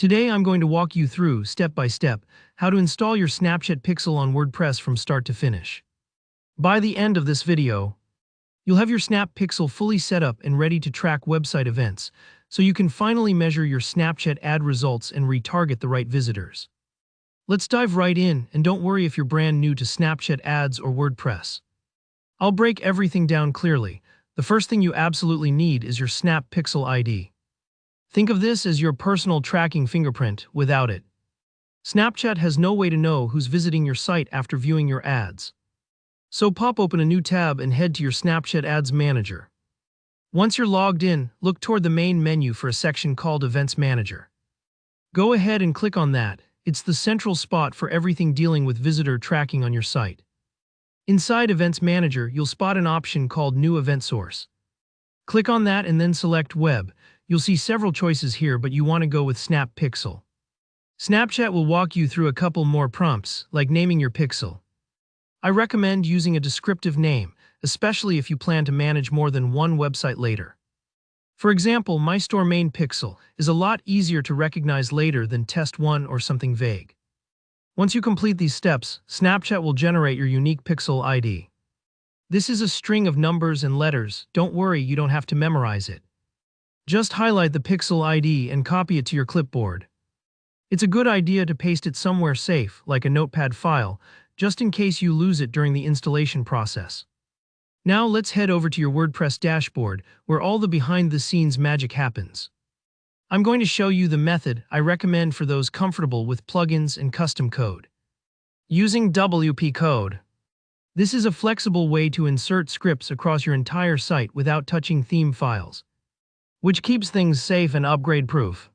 Today I'm going to walk you through, step by step, how to install your Snapchat pixel on WordPress from start to finish. By the end of this video, you'll have your Snap pixel fully set up and ready to track website events, so you can finally measure your Snapchat ad results and retarget the right visitors. Let's dive right in, and don't worry if you're brand new to Snapchat ads or WordPress. I'll break everything down clearly. The first thing you absolutely need is your Snap Pixel ID. Think of this as your personal tracking fingerprint. Without it, Snapchat has no way to know who's visiting your site after viewing your ads. So pop open a new tab and head to your Snapchat Ads Manager. Once you're logged in, look toward the main menu for a section called Events Manager. Go ahead and click on that. It's the central spot for everything dealing with visitor tracking on your site. Inside Events Manager, you'll spot an option called New Event Source. Click on that and then select Web. You'll see several choices here, but you want to go with Snap Pixel. Snapchat will walk you through a couple more prompts, like naming your pixel. I recommend using a descriptive name, especially if you plan to manage more than one website later. For example, My Store Main Pixel is a lot easier to recognize later than Test 1 or something vague. Once you complete these steps, Snapchat will generate your unique pixel ID. This is a string of numbers and letters. Don't worry, you don't have to memorize it. Just highlight the pixel ID and copy it to your clipboard. It's a good idea to paste it somewhere safe, like a notepad file, just in case you lose it during the installation process. Now let's head over to your WordPress dashboard, where all the behind-the-scenes magic happens. I'm going to show you the method I recommend for those comfortable with plugins and custom code. Using WP Code. This is a flexible way to insert scripts across your entire site without touching theme files, which keeps things safe and upgrade-proof.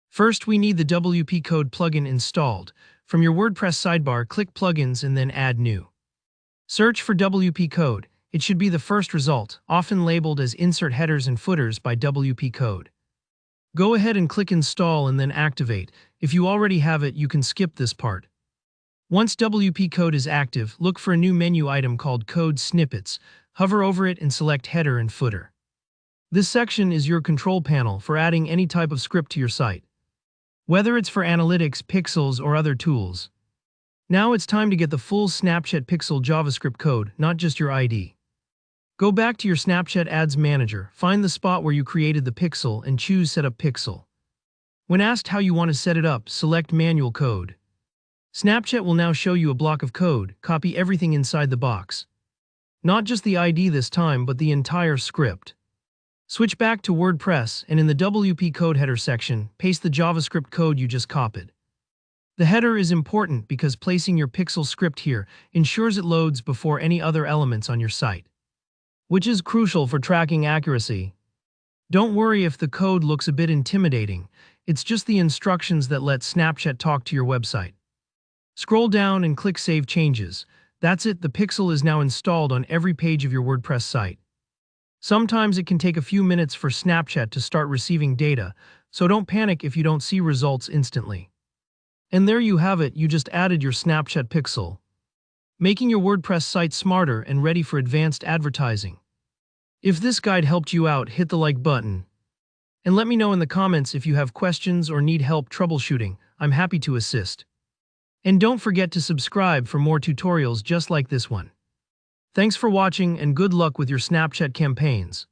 First, we need the WP Code plugin installed. From your WordPress sidebar, click Plugins and then Add New. Search for WP Code. It should be the first result, often labeled as Insert Headers and Footers by WP Code. Go ahead and click Install and then Activate. If you already have it, you can skip this part. Once WP Code is active, look for a new menu item called Code Snippets. Hover over it and select Header and Footer. This section is your control panel for adding any type of script to your site, whether it's for analytics, pixels, or other tools. Now it's time to get the full Snapchat Pixel JavaScript code, not just your ID. Go back to your Snapchat Ads Manager, find the spot where you created the pixel, and choose Set Up Pixel. When asked how you want to set it up, select Manual Code. Snapchat will now show you a block of code. Copy everything inside the box. Not just the ID this time, but the entire script. Switch back to WordPress, and in the WP Code header section, paste the JavaScript code you just copied. The header is important because placing your pixel script here ensures it loads before any other elements on your site, which is crucial for tracking accuracy. Don't worry if the code looks a bit intimidating. It's just the instructions that let Snapchat talk to your website. Scroll down and click Save Changes. That's it, the pixel is now installed on every page of your WordPress site. Sometimes it can take a few minutes for Snapchat to start receiving data, so don't panic if you don't see results instantly. And there you have it, you just added your Snapchat pixel, making your WordPress site smarter and ready for advanced advertising. If this guide helped you out, hit the like button. And let me know in the comments if you have questions or need help troubleshooting. I'm happy to assist. And don't forget to subscribe for more tutorials just like this one. Thanks for watching and good luck with your Snapchat campaigns.